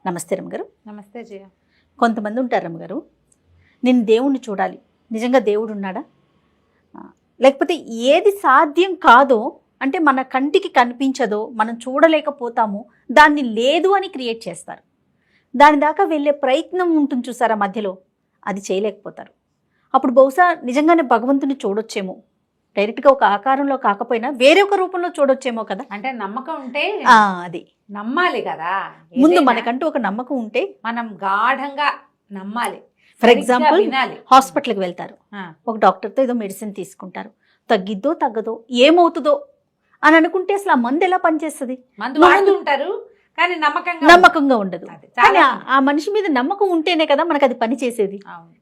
నమస్తే రమ్మగారు. నమస్తే జయ. కొంతమంది ఉంటారు రమ్మగారు, నేను దేవుణ్ణి చూడాలి, నిజంగా దేవుడు ఉన్నాడా, లేకపోతే ఏది సాధ్యం కాదో అంటే మన కంటికి కనిపించదో మనం చూడలేకపోతాము దాన్ని లేదు అని క్రియేట్ చేస్తారు. దాని దాకా వెళ్ళే ప్రయత్నం ఉంటుంది చూసారా, మధ్యలో అది చేయలేకపోతారు. అప్పుడు బహుశా నిజంగానే భగవంతుని చూడొచ్చేమో, డైరెక్ట్గా ఒక ఆకారంలో కాకపోయినా వేరే ఒక రూపంలో చూడొచ్చేమో కదా. అంటే నమ్మకం ఉంటే అది నమ్మాలి కదా. ముందు మనకంటూ ఒక నమ్మకం ఉంటే మనం గాఢంగా నమ్మాలి. ఫర్ ఎగ్జాంపుల్ వినాలి. హాస్పిటల్కి వెళ్తారు, ఒక డాక్టర్తో ఏదో మెడిసిన్ తీసుకుంటారు, తగ్గిద్దో తగ్గదో ఏమవుతుందో అని అనుకుంటే అసలు ఆ మందు ఎలా పనిచేస్తుంది? మందు వాడుతుంటారు కానీ నమ్మకంగా ఉండదు. కానీ ఆ మనిషి మీద నమ్మకం ఉంటేనే కదా మనకు అది పని చేసేది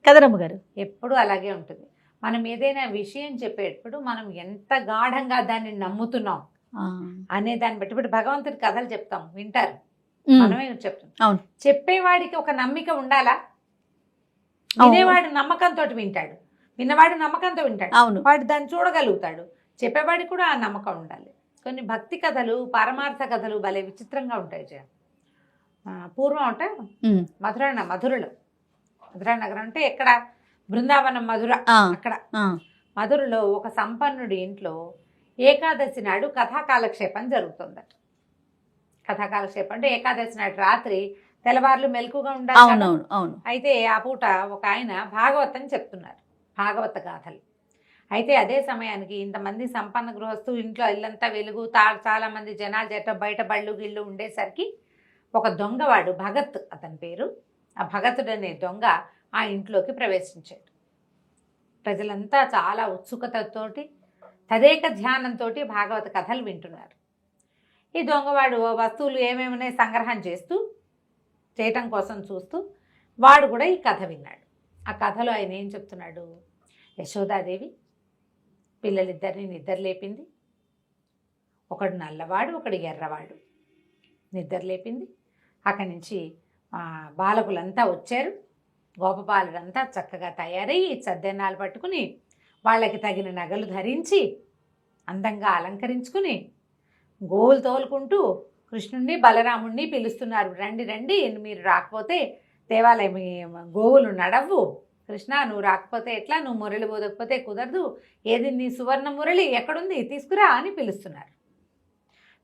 కదా రమ్మగారు. ఎప్పుడు అలాగే ఉంటుంది. మనం ఏదైనా విషయం చెప్పేటప్పుడు మనం ఎంత గాఢంగా దాన్ని నమ్ముతున్నాం అనే దాన్ని బట్టి. ఇప్పుడు భగవంతుడి కథలు చెప్తాం, వింటారు, మనమే చెప్తాం. చెప్పేవాడికి ఒక నమ్మిక ఉండాలా? వినేవాడు నమ్మకంతో వింటాడు, విన్నవాడు నమ్మకంతో వింటాడు, వాడు దాన్ని చూడగలుగుతాడు. చెప్పేవాడికి కూడా ఆ నమ్మకం ఉండాలి. కొన్ని భక్తి కథలు, పరమార్థ కథలు భలే విచిత్రంగా ఉంటాయి జయ. పూర్వం అంటే మధుర నగరం అంటే ఎక్కడ? బృందావనం మధుర. అక్కడ మధురలో ఒక సంపన్నుడి ఇంట్లో ఏకాదశి నాడు కథాకాలక్షేపం జరుగుతుందట. కథాకాలక్షేపం అంటే ఏకాదశి నాడు రాత్రి తెల్లవార్లు మెలకుగా ఉండాలి. అయితే ఆ పూట ఒక ఆయన భాగవతం చెప్తున్నారు, భాగవత గాథలు. అయితే అదే సమయానికి ఇంతమంది సంపన్న గృహస్థు ఇంట్లో ఇల్లంతా వెలుగు, చాలా మంది జనాలు చేత బయట బళ్ళు గిళ్ళు ఉండేసరికి ఒక దొంగవాడు, భగత్ అతని పేరు, ఆ భగతుడు అనే దొంగ ఆ ఇంట్లోకి ప్రవేశించాడు. ప్రజలంతా చాలా ఉత్సుకతతోటి తదేక ధ్యానంతో భాగవత కథలు వింటున్నారు. ఈ దొంగవాడు వస్తువులు ఏమేమినే సంగ్రహం చేయటం కోసం చూస్తూ వాడు కూడా ఈ కథ విన్నాడు. ఆ కథలో ఆయన ఏం చెప్తున్నాడు? యశోదాదేవి పిల్లలిద్దరిని నిద్ర లేపింది. ఒకడు నల్లవాడు, ఒకడు ఎర్రవాడు. నిద్ర లేపింది. అక్కడి నుంచి బాలకులంతా వచ్చారు. గోపబాలుడంతా చక్కగా తయారయ్యి సద్దెనాలు పట్టుకుని వాళ్ళకి తగిన నగలు ధరించి అందంగా అలంకరించుకుని గోవులు తోలుకుంటూ కృష్ణుణ్ణి బలరాముణ్ణి పిలుస్తున్నారు. రండి రండి, మీరు రాకపోతే దేవాలయం గోవులు నడవ్వు. కృష్ణ, నువ్వు రాకపోతే ఎట్లా? నువ్వు మురళి పోదకపోతే కుదరదు. ఏది నీ సువర్ణ మురళి ఎక్కడుంది? తీసుకురా అని పిలుస్తున్నారు.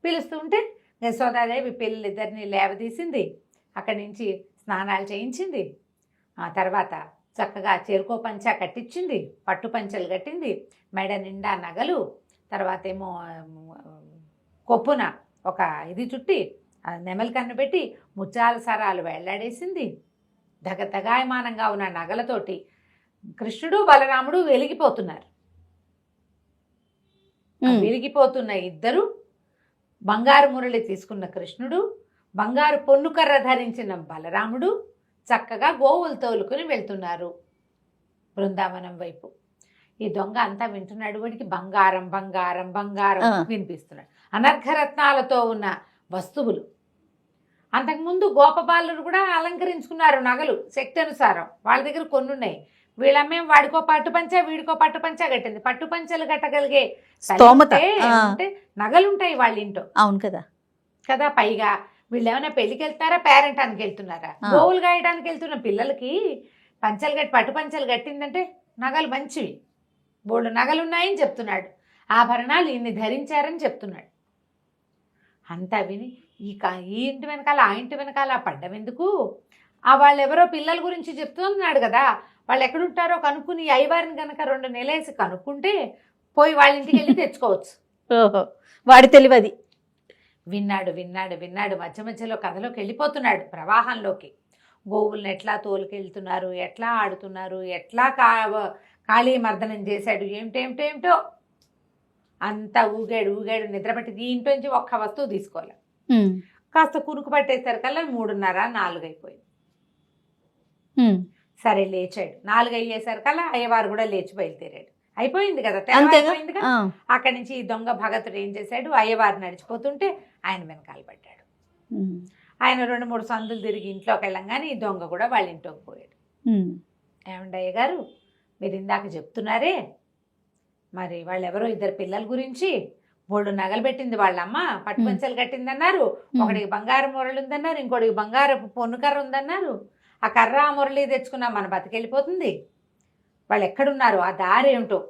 పిలుస్తుంటే యశోదాదేవి పిల్లలిద్దరిని లేవదీసింది. అక్కడి నుంచి స్నానాలు చేయించింది. ఆ తర్వాత చక్కగా చెరుకో పంచ కట్టించింది, పట్టు పంచలు కట్టింది, మెడ నిండా నగలు, తర్వాత ఏమో కొప్పున ఒక ఇది చుట్టి నెమలి కన్ను పెట్టి ముత్యాల సరాలు వెళ్లాడేసింది. దగాయమానంగా ఉన్న నగలతోటి కృష్ణుడు బలరాముడు వెలిగిపోతున్నారు. వెలిగిపోతున్న ఇద్దరు, బంగారు మురళి తీసుకున్న కృష్ణుడు, బంగారు పొన్నుకర్ర ధరించిన బలరాముడు చక్కగా గోవులు తోలుకుని వెళ్తున్నారు బృందావనం వైపు. ఈ దొంగ అంతా వింటున్నాడు. వాడికి బంగారం బంగారం బంగారం వినిపిస్తున్నాడు, అనర్ఘరత్నాలతో ఉన్న వస్తువులు. అంతకుముందు గోపబాలురు కూడా అలంకరించుకున్నారు నగలు శక్తి అనుసారం. వాళ్ళ దగ్గర కొన్ని ఉన్నాయి. వీళ్ళమ్మే వాడికో పట్టు పంచ, వీడికో పట్టు పంచ కట్టింది. పట్టు పంచలు కట్టగలిగే అంటే నగలుంటాయి వాళ్ళ ఇంట్లో. అవును కదా కదా. పైగా వీళ్ళు ఏమైనా పెళ్లికి వెళ్తారా, పేరెంటానికి వెళ్తున్నారా? గోవులు గాయడానికి వెళ్తున్న పిల్లలకి పంచలు కట్టి పట్టు పంచలు కట్టిందంటే నగలు మంచివి, బోళ్ళు నగలున్నాయని చెప్తున్నాడు. ఆభరణాలు ఇన్ని ధరించారని చెప్తున్నాడు. అంతా విని ఈ ఇంటి వెనకాల ఆ ఇంటి వెనకాల పడ్డం ఎందుకు? వాళ్ళెవరో పిల్లల గురించి చెప్తున్నాడు కదా, వాళ్ళు ఎక్కడుంటారో కనుక్కుని అయ్యవారిని కనుక 2 నెలలేసి కనుక్కుంటే పోయి వాళ్ళ ఇంటికి వెళ్ళి తెచ్చుకోవచ్చు. వాడి తెలియదు. విన్నాడు విన్నాడు విన్నాడు మధ్య మధ్యలో కథలోకి వెళ్ళిపోతున్నాడు, ప్రవాహంలోకి. గోవుల్ని ఎట్లా తోలుకెళ్తున్నారు, ఎట్లా ఆడుతున్నారు, ఎట్లా కాళీ మర్దనం చేశాడు, ఏమిటేమిటేమిటో అంతా ఊగాడు నిద్రపట్టి ఈ ఇంట్లోంచి ఒక్క వస్తువు తీసుకోవాలి. కాస్త కునుకు పట్టేసరికల్లా 3:30, 4 అయిపోయింది. సరే లేచాడు. 4 అయ్యేసరికల్లా అయ్యవారు కూడా లేచి బయలుదేరాడు. అయిపోయింది కదా, అయిపోయింది కదా. అక్కడి నుంచి దొంగ భగతుడు ఏం చేశాడు? అయ్యవారు నడిచిపోతుంటే ఆయన వెనకాల పడ్డాడు. ఆయన 2-3 సందులు తిరిగి ఇంట్లోకి వెళ్ళంగానే ఈ దొంగ కూడా వాళ్ళ ఇంట్లోకి పోయాడు. ఏమండి అయ్యగారు, మీరు ఇందాక చెప్తున్నారే, మరి వాళ్ళు ఎవరో 2 పిల్లల గురించి బోళ్ళు నగలు పెట్టింది వాళ్ళమ్మ, పట్టుపంచలు కట్టిందన్నారు, ఒకడికి బంగారు మురళి ఉందన్నారు, ఇంకోటికి బంగారపు పొన్నుకర్ర ఉందన్నారు. ఆ కర్ర ఆ మురళి తెచ్చుకున్నా మన బతికెళ్ళిపోతుంది. వాళ్ళు ఎక్కడున్నారు, ఆ దారి ఏమిటో,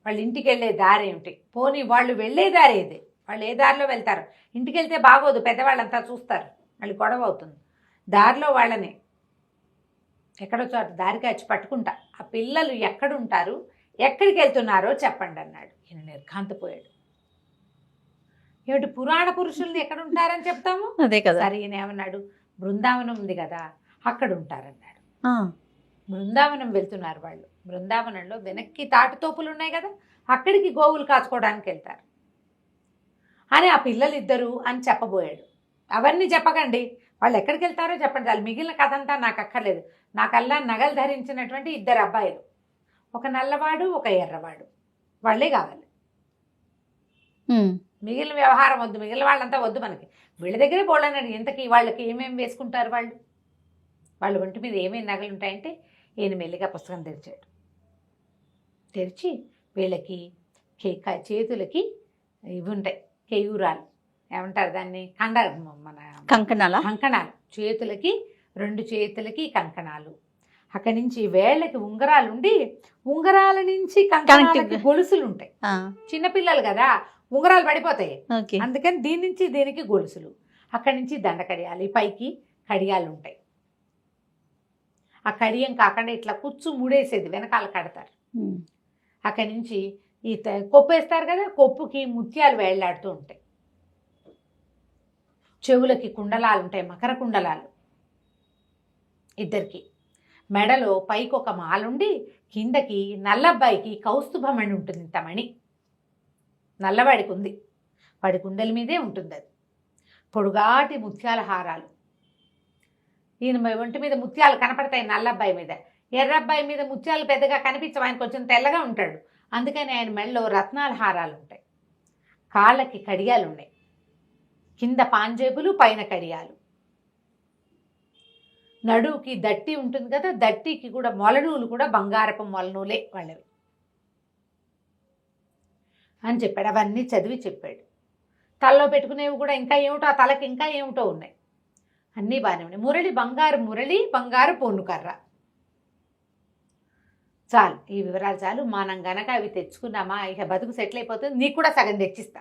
వాళ్ళ ఇంటికి వెళ్ళే దారి ఏమిటి, పోనీ వాళ్ళు వెళ్ళే దారి ఏది, వాళ్ళు ఏ దారిలో వెళ్తారు. ఇంటికి వెళ్తే బాగోదు, పెద్దవాళ్ళంతా చూస్తారు, మళ్ళీ గొడవ అవుతుంది. దారిలో వాళ్ళని ఎక్కడో చోట దారికి వచ్చి పట్టుకుంటా, ఆ పిల్లలు ఎక్కడుంటారు, ఎక్కడికి వెళ్తున్నారో చెప్పండి అన్నాడు. ఈయన నిర్ఘాంతపోయాడు. ఏమిటి పురాణ పురుషుల్ని ఎక్కడుంటారని చెప్తాము, అదే కదా. సరే ఈయన ఏమన్నాడు, బృందావనం ఉంది కదా అక్కడ ఉంటారన్నాడు. బృందావనం వెళ్తున్నారు వాళ్ళు, బృందావనంలో వెనక్కి తాటితోపులు ఉన్నాయి కదా, అక్కడికి గోవులు కాచుకోవడానికి వెళ్తారు అని ఆ పిల్లలు ఇద్దరు అని చెప్పబోయాడు. అవన్నీ చెప్పకండి, వాళ్ళు ఎక్కడికి వెళ్తారో చెప్పండి, వాళ్ళు మిగిలిన కథ అంతా నాకు అక్కర్లేదు. నాకల్లా నగలు ధరించినటువంటి ఇద్దరు అబ్బాయిలు, ఒక నల్లవాడు ఒక ఎర్రవాడు, వాళ్ళే కావాలి. మిగిలిన వ్యవహారం వద్దు, మిగిలిన వాళ్ళంతా వద్దు మనకి. వీళ్ళ దగ్గరే పోలేనండి. ఇంతకీ వాళ్ళకి ఏమేమి వేసుకుంటారు, వాళ్ళ ఒంటి మీద ఏమేమి నగలు ఉంటాయంటే ఈయన మెల్లిగా పుస్తకం తెరిచాడు. తెరిచి వీళ్ళకి చేతులకి ఇవి ఉంటాయి, కేయూరాలు ఏమంటారు దాన్ని, మన కంకణాలు, చేతులకి 2 చేతులకి కంకణాలు. అక్కడి నుంచి వేళ్ళకి ఉంగరాలు ఉండి, ఉంగరాల నుంచి కంకణాలకి గొలుసులు ఉంటాయి. చిన్నపిల్లలు కదా, ఉంగరాలు పడిపోతాయి, అందుకని దీని నుంచి దీనికి గొలుసులు. అక్కడి నుంచి దండ కడియాలి, పైకి కడియాలు ఉంటాయి. ఆ కడియం కాకుండా ఇట్లా కుచ్చు ముడేసేది వెనకాల కడతారు. అక్కడి నుంచి ఈ కొప్పు వేస్తారు కదా, కొప్పుకి ముత్యాలు వేళ్లాడుతూ ఉంటాయి. చెవులకి కుండలాలు ఉంటాయి, మకర కుండలాలు ఇద్దరికి. మెడలో పైకి ఒక మాలుండి, కిందకి నల్లబ్బాయికి కౌస్తుభమణి ఉంటుంది, ఇంత మణి నల్లవాడికి ఉంది, వాడి కుండల మీదే ఉంటుంది అది. పొడుగాటి ముత్యాల హారాలు. ఈయన ఒంటి మీద ముత్యాలు కనపడతాయి నల్లబ్బాయి మీద. ఎర్రబ్బాయి మీద ముత్యాలు పెద్దగా కనిపించవు, ఆయన కొంచెం తెల్లగా ఉంటాడు, అందుకని ఆయన మెడలో రత్నాల హారాలు ఉంటాయి. కాళ్ళకి కడియాలు ఉన్నాయి, కింద పాంజేబులు, పైన కడియాలు. నడువుకి దట్టి ఉంటుంది కదా, దట్టికి కూడా మొలనూలు కూడా బంగారపు మొలనూలే వాళ్ళవి అని చెప్పాడు. అవన్నీ చదివి చెప్పాడు. తలలో పెట్టుకునేవి కూడా ఇంకా ఏమిటో, ఆ తలకి ఇంకా ఏమిటో ఉన్నాయి, అన్నీ బాగానే ఉన్నాయి. మురళి బంగారు పొన్నుకర్ర. చాలు, ఈ వివరాలు చాలు. మనం గనక అవి తెచ్చుకున్నామా ఇక బతుకు సెటిల్ అయిపోతుంది. నీకు కూడా సగం తెచ్చిస్తా,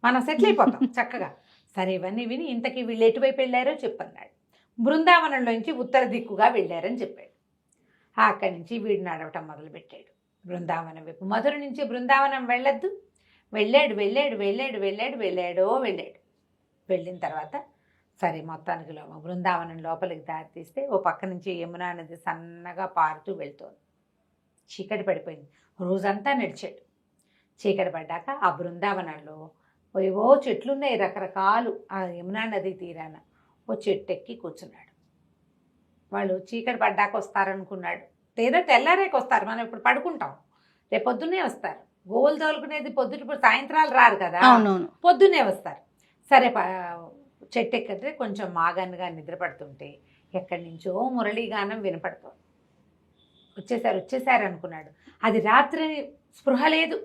మనం సెటిల్ అయిపోతాం చక్కగా. సరే, ఇవన్నీ విని ఇంతకీ వీళ్ళు ఎటువైపు వెళ్ళారో చెప్పన్నాడు. బృందావనంలోంచి ఉత్తర దిక్కుగా వెళ్ళారని చెప్పాడు. అక్కడి నుంచి వీడు నడవటం మొదలుపెట్టాడు బృందావనం వైపు. మధుర నుంచి బృందావనం వెళ్ళొద్దు. వెళ్ళాడు. వెళ్ళిన తర్వాత సరే మొత్తానికి బృందావనం లోపలికి దారి తీస్తే ఓ పక్క నుంచి యమునా నది సన్నగా పారుతూ వెళ్తోంది. చీకటి పడిపోయింది. రోజంతా నడిచాడు. చీకటి పడ్డాక ఆ బృందావనంలో ఏవో చెట్లున్నాయి రకరకాలు. ఆ యమునా నది తీరాన ఓ చెట్టు ఎక్కి కూర్చున్నాడు. వాళ్ళు చీకటి పడ్డాక వస్తారనుకున్నాడు, లేదా తెల్లారేకి వస్తారు, మనం ఇప్పుడు పడుకుంటాం, రేపు పొద్దున్నే వస్తారు. గోవులు తోలుకునేది పొద్దుట, సాయంత్రాలు రారు కదా, పొద్దున్నే వస్తారు. సరే చెట్టు ఎక్కితే కొంచెం మాగన్నుగా నిద్రపడుతుంటే ఎక్కడి నుంచో మురళీగానం వినపడుతోంది. వచ్చేసారు అనుకున్నాడు. అది రాత్రి స్పృహ లేదు,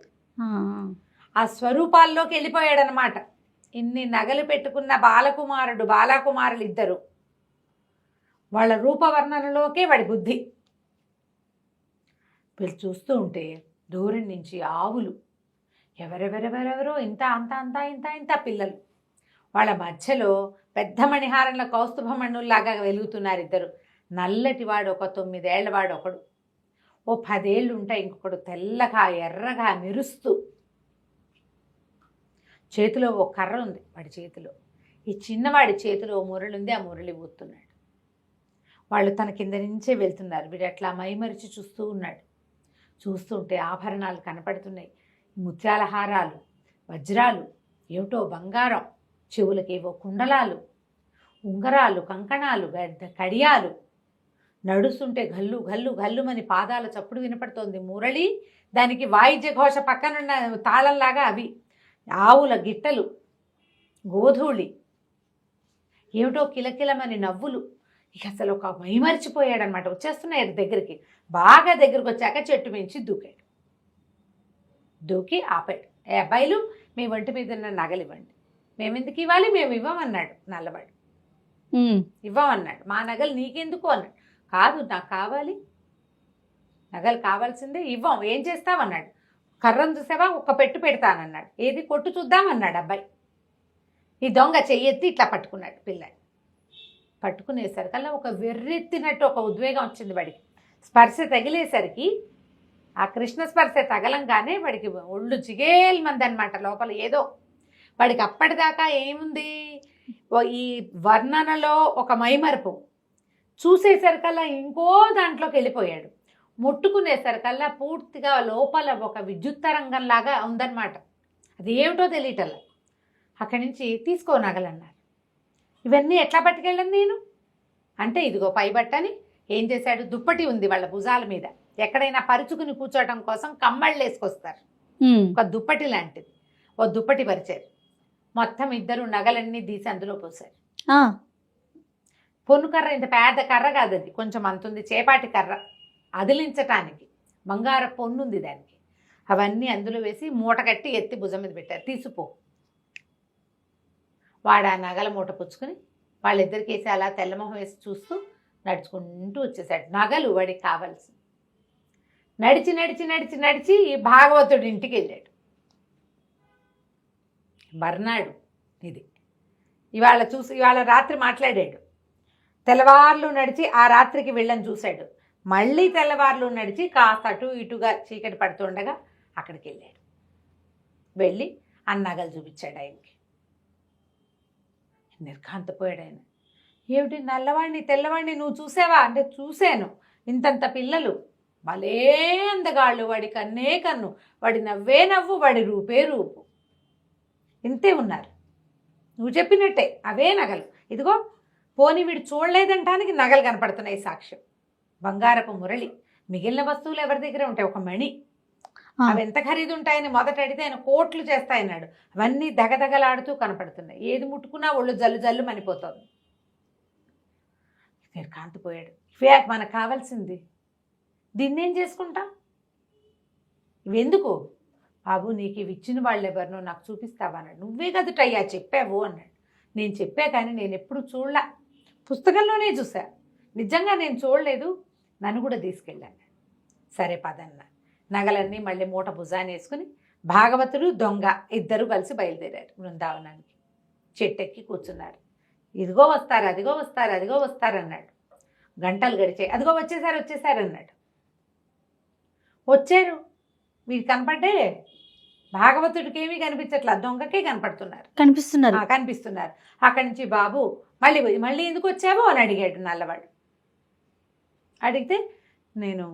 ఆ స్వరూపాల్లోకి వెళ్ళిపోయాడనమాట. ఇన్ని నగలు పెట్టుకున్న బాలకుమారులు ఇద్దరు, వాళ్ళ రూపవర్ణనలోకే వాడి బుద్ధి. వీళ్ళు చూస్తూ ఉంటే దూరం నుంచి ఆవులు, ఎవరెవరెవరెవరో ఇంత పిల్లలు, వాళ్ళ మధ్యలో పెద్ద మణిహారంలో కౌస్తుభమణుల్లాగా వెలుగుతున్నారు ఇద్దరు. నల్లటి వాడు ఒక 9 ఏళ్ల వాడు ఒకడు, ఓ 10 ఏళ్ళు ఉంటాయి ఇంకొకడు, తెల్లగా ఎర్రగా మెరుస్తూ. చేతిలో ఓ కర్ర ఉంది వాడి చేతిలో. ఈ చిన్నవాడి చేతిలో ఓ మురళి ఉంది, ఆ మురళి ఊతున్నాడు. వాళ్ళు తన కింద నుంచే వెళ్తున్నారు. వీడు అట్లా మైమరిచి చూస్తూ ఉన్నాడు. చూస్తుంటే ఆభరణాలు కనపడుతున్నాయి, ముత్యాల హారాలు, వజ్రాలు, ఏమిటో బంగారం, చెవులకేవో కుండలాలు, ఉంగరాలు, కంకణాలు, కడియాలు. నడుస్తుంటే గల్లు గల్లు గల్లుమని పాదాల చప్పుడు వినపడుతోంది. మురళి, దానికి వాయిద్య ఘోష పక్కనున్న తాళంలాగా అవి, ఆవుల గిట్టలు, గోధూళి, ఏమిటో కిలకిలమని నవ్వులు. ఇక అసలు ఒక మైమరిచిపోయాడనమాట. వచ్చేస్తున్నాయి దగ్గరికి. బాగా దగ్గరికి వచ్చాక చెట్టు మించి దూకాడు. దూకి ఆపాడు. ఏ అబ్బాయిలు మీ ఒంటి మీద ఉన్న నగలు ఇవ్వండి. మేము ఎందుకు ఇవ్వాలి, మేము ఇవ్వమన్నాడు నల్లవాడు. ఇవ్వమన్నాడు. మా నగలు నీకెందుకు అన్నాడు. కాదు నాకు కావాలి, నగలు కావాల్సిందే, ఇవ్వం, ఏం చేస్తామన్నాడు. కర్రను చూసావా, ఒక్క పెట్టు పెడతానన్నాడు. ఏది కొట్టు చూద్దామన్నాడు అబ్బాయి. ఈ దొంగ చెయ్యెత్తి ఇట్లా పట్టుకున్నాడు పిల్లాడు. పట్టుకునేసరికల్లా ఒక వెర్రెత్తినట్టు ఒక ఉద్వేగం వచ్చింది వాడికి. స్పర్శ తగిలేసరికి ఆ కృష్ణ స్పర్శ తగలంగానే వాడికి ఒళ్ళు జిగేల్మంది అనమాట. లోపల ఏదో వాడికి అప్పటిదాకా ఏముంది, ఈ వర్ణనలో ఒక మైమరుపు, చూసేసరికల్లా ఇంకో దాంట్లోకి వెళ్ళిపోయాడు. ముట్టుకునేసరికల్లా పూర్తిగా లోపల ఒక విద్యుత్ తరంగంలాగా ఉందన్నమాట. అది ఏమిటో తెలియటల్లా. అక్కడి నుంచి తీసుకో నగలన్నారు. ఇవన్నీ ఎట్లా పట్టుకెళ్ళను నేను అంటే, ఇదిగో పై బట్టని ఏం చేశాడు, దుప్పటి ఉంది వాళ్ళ భుజాల మీద, ఎక్కడైనా పరుచుకుని కూర్చోవటం కోసం కమ్మళ్ళు వేసుకొస్తారు, ఒక దుప్పటి లాంటిది, ఓ దుప్పటి పరిచారు. మొత్తం ఇద్దరు నగలన్నీ తీసి అందులో పోసారు. పొన్ను కర్ర, ఇంత పెద్ద కర్ర కాదు అది, కొంచెం అంతుంది, చేపాటి కర్ర, అదిలించటానికి బంగార పొన్నుంది దానికి. అవన్నీ అందులో వేసి మూట కట్టి ఎత్తి భుజం మీద పెట్టారు. తీసిపో. వాడు ఆ నగల మూట పుచ్చుకుని వాళ్ళిద్దరికి వేసి అలా తెల్లమొహం వేసి చూస్తూ నడుచుకుంటూ వచ్చేసాడు. నగలు వాడికి కావాల్సింది. నడిచి నడిచి నడిచి నడిచి ఈ భాగవతుడి ఇంటికి వెళ్ళాడు. మర్నాడు ఇది ఇవాళ రాత్రి మాట్లాడాడు. తెల్లవార్లు నడిచి ఆ రాత్రికి వెళ్ళని చూశాడు. మళ్ళీ తెల్లవార్లు నడిచి కాస్త అటు ఇటుగా చీకటి పడుతుండగా అక్కడికి వెళ్ళాడు. వెళ్ళి ఆ నగలు చూపించాడు ఆయనకి. నిర్ఘాంతపోయాడు ఆయన. ఏమిటి, నల్లవాడిని తెల్లవాడిని నువ్వు చూసావా అంటే, చూశాను. ఇంతంత పిల్లలు, భలే అందగాళ్ళు, వాడి కన్నే కన్ను, వాడి నవ్వే నవ్వు, వాడి రూపే రూపు, ఇంతే ఉన్నారు. నువ్వు చెప్పినట్టే అవే నగలు. ఇదిగో పోనీ వీడు చూడలేదంటానికి నగలు కనపడుతున్నాయి సాక్ష్యం. బంగారపు మురళి, మిగిలిన వస్తువులు ఎవరి దగ్గర ఉంటాయి, ఒక మణి, అవి ఎంత ఖరీదు ఉంటాయని మొదట అడిగితే ఆయన కోట్లు చేస్తాయన్నాడు. అవన్నీ దగదగలాడుతూ కనపడుతున్నాయి. ఏది ముట్టుకున్నా ఒళ్ళు జల్లు జల్లు మనిపోతుంది. కాంతిపోయాడు. ఇవే మనకు కావాల్సింది, దీన్నేం చేసుకుంటా, ఇవెందుకు బాబు, నీకు ఇవి ఇచ్చిన వాళ్ళు ఎవరినో నాకు చూపిస్తావా అన్నాడు. నువ్వే కదుటయ్యా చెప్పావు అన్నాడు. నేను చెప్పా కానీ నేను ఎప్పుడు చూడలా, పుస్తకంలోనే చూసా, నిజంగా నేను చూడలేదు, నన్ను కూడా తీసుకెళ్ళాను. సరే పదన్న. నగలన్నీ మళ్ళీ మూట భుజాన్ని వేసుకుని భాగవతుడు దొంగ ఇద్దరు కలిసి బయలుదేరారు బృందావనానికి. చెట్టెక్కి కూర్చున్నారు. ఇదిగో వస్తారు, అదిగో వస్తారు, అదిగో వస్తారు అన్నాడు. గంటలు గడిచాయి. అదిగో వచ్చేసారు అన్నాడు. వచ్చారు, వీడు కనపడ్డే. భాగవతుడికి ఏమీ కనిపించట్లా, దొంగకే కనిపిస్తున్నారు. అక్కడి నుంచి బాబు మళ్ళీ ఎందుకు వచ్చావో అని అడిగాడు నల్లవాడు. అడిగితే, నేను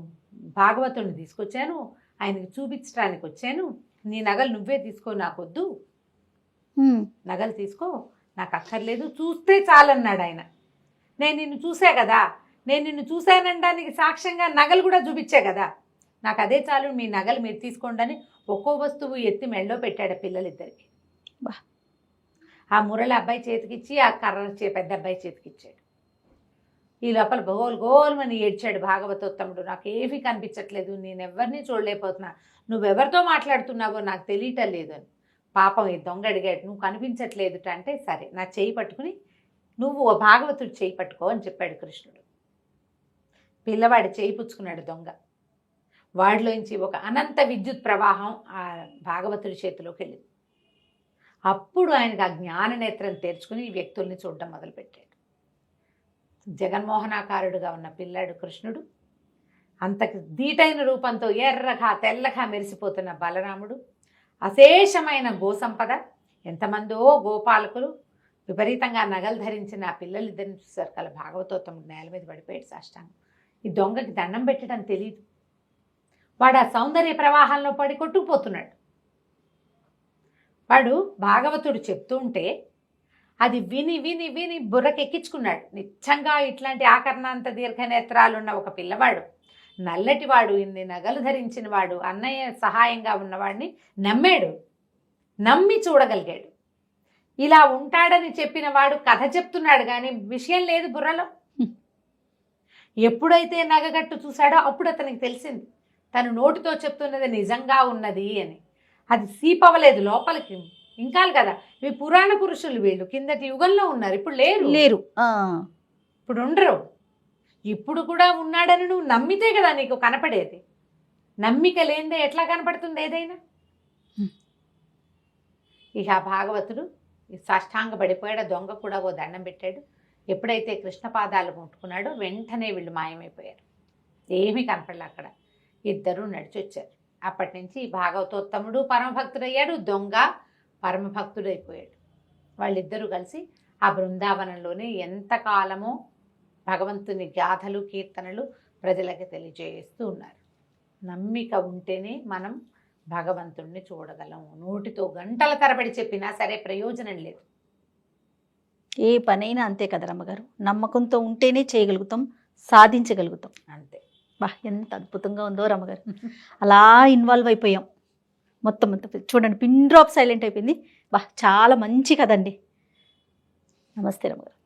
భాగవతుడిని తీసుకొచ్చాను, ఆయనకి చూపించడానికి వచ్చాను, నీ నగలు నువ్వే తీసుకో, నాకొద్దు, నగలు తీసుకో, నాకు అక్కర్లేదు, చూస్తే చాలన్నాడు ఆయన. నేను నిన్ను చూసా కదా, నేను నిన్ను చూశానడానికి సాక్ష్యంగా నగలు కూడా చూపించా కదా, నాకు అదే చాలు, మీ నగలు మీరు తీసుకోండి అని ఒక్కో వస్తువు ఎత్తి మెళ్ళో పెట్టాడు పిల్లలిద్దరికి. ఆ మురళి అబ్బాయి చేతికిచ్చి ఆ కర్ర పెద్ద అబ్బాయి చేతికిచ్చాడు. ఈ లోపల గోల్మని ఏడ్చాడు భాగవతోత్తముడు. నాకేమీ కనిపించట్లేదు, నేనెవరిని చూడలేకపోతున్నా, నువ్వెవరితో మాట్లాడుతున్నావో నాకు తెలియటం లేదు అని. పాపం ఈ దొంగ అడిగాడు, నువ్వు కనిపించట్లేదుట అంటే, సరే నా చేయి పట్టుకుని నువ్వు ఓ భాగవతుడు చేయి పట్టుకో అని చెప్పాడు కృష్ణుడు. పిల్లవాడి చేయి పుచ్చుకున్నాడు దొంగ. వాడిలోంచి ఒక అనంత విద్యుత్ ప్రవాహం ఆ భాగవతుడి చేతిలోకి వెళ్ళింది. అప్పుడు ఆయనకు ఆ జ్ఞాన నేత్రం తెరుచుకుని ఈ వ్యక్తుల్ని చూడడం మొదలుపెట్టాడు. జగన్మోహనాకారుడుగా ఉన్న పిల్లాడు కృష్ణుడు, అంత దీటైన రూపంతో ఎర్రగా తెల్లగా మెరిసిపోతున్న బలరాముడు, అశేషమైన గోసంపద, ఎంతమందో గోపాలకులు, విపరీతంగా నగలు ధరించిన ఆ పిల్లలిద్దరిని చూశారు కల భాగవతోత్తముడు నేల మీద పడిపోయాడు సాష్టాంగం. ఈ దొంగకి దండం పెట్టడం తెలియదు. వాడు ఆ సౌందర్య ప్రవాహంలో పడి కొట్టుకుపోతున్నాడు. వాడు భాగవతుడు చెప్తూ ఉంటే అది విని విని విని బుర్రకెక్కించుకున్నాడు. నిజంగా ఇట్లాంటి ఆకర్ణాంత దీర్ఘనేత్రాలున్న ఒక పిల్లవాడు, నల్లటివాడు, ఇన్ని నగలు ధరించిన వాడు, అన్నయ్య సహాయంగా ఉన్నవాడిని నమ్మాడు, నమ్మి చూడగలిగాడు. ఇలా ఉంటాడని చెప్పిన వాడు కథ చెప్తున్నాడు కానీ విషయం లేదు బుర్రలో. ఎప్పుడైతే నగగట్టు చూశాడో అప్పుడు అతనికి తెలిసింది తను నోటితో చెప్తున్నది నిజంగా ఉన్నది అని. అది సీపవ్వలేదు లోపలికి, ఇంకా కదా. ఇవి పురాణ పురుషులు, వీళ్ళు కిందటి యుగంలో ఉన్నారు, ఇప్పుడు లేరు. ఇప్పుడు ఉండరు. ఇప్పుడు కూడా ఉన్నాడని నువ్వు నమ్మితే కదా నీకు కనపడేది. నమ్మిక లేనిదే ఎట్లా కనపడుతుంది ఏదైనా? ఇక ఆ భాగవతుడు సాష్టాంగ పడిపోయాడు. దొంగ కూడా ఓ దండం పెట్టాడు. ఎప్పుడైతే కృష్ణ పాదాలు ముట్టుకున్నాడో వెంటనే వీళ్ళు మాయమైపోయారు. ఏమీ కనపడలే అక్కడ. ఇద్దరు నడిచి వచ్చారు. అప్పటి నుంచి భాగవతోత్తముడు పరమభక్తుడయ్యాడు, దొంగ పరమభక్తుడైపోయాడు. వాళ్ళిద్దరూ కలిసి ఆ బృందావనంలోనే ఎంతకాలమో భగవంతుని గాథలు కీర్తనలు ప్రజలకి తెలియజేస్తూ ఉన్నారు. నమ్మిక ఉంటేనే మనం భగవంతుణ్ణి చూడగలం. నోటితో గంటల తరబడి చెప్పినా సరే ప్రయోజనం లేదు. ఏ పనైనా అంతే కదా రమ్మగారు, నమ్మకంతో ఉంటేనే చేయగలుగుతాం, సాధించగలుగుతాం. అంతే. ఎంత అద్భుతంగా ఉందో రమ్మగారు. అలా ఇన్వాల్వ్ అయిపోయాం మొత్తం. చూడండి, పిన్ డ్రాప్ సైలెంట్ అయిపోయింది. చాలా మంచి కదండి. నమస్తే రమ్మగారు.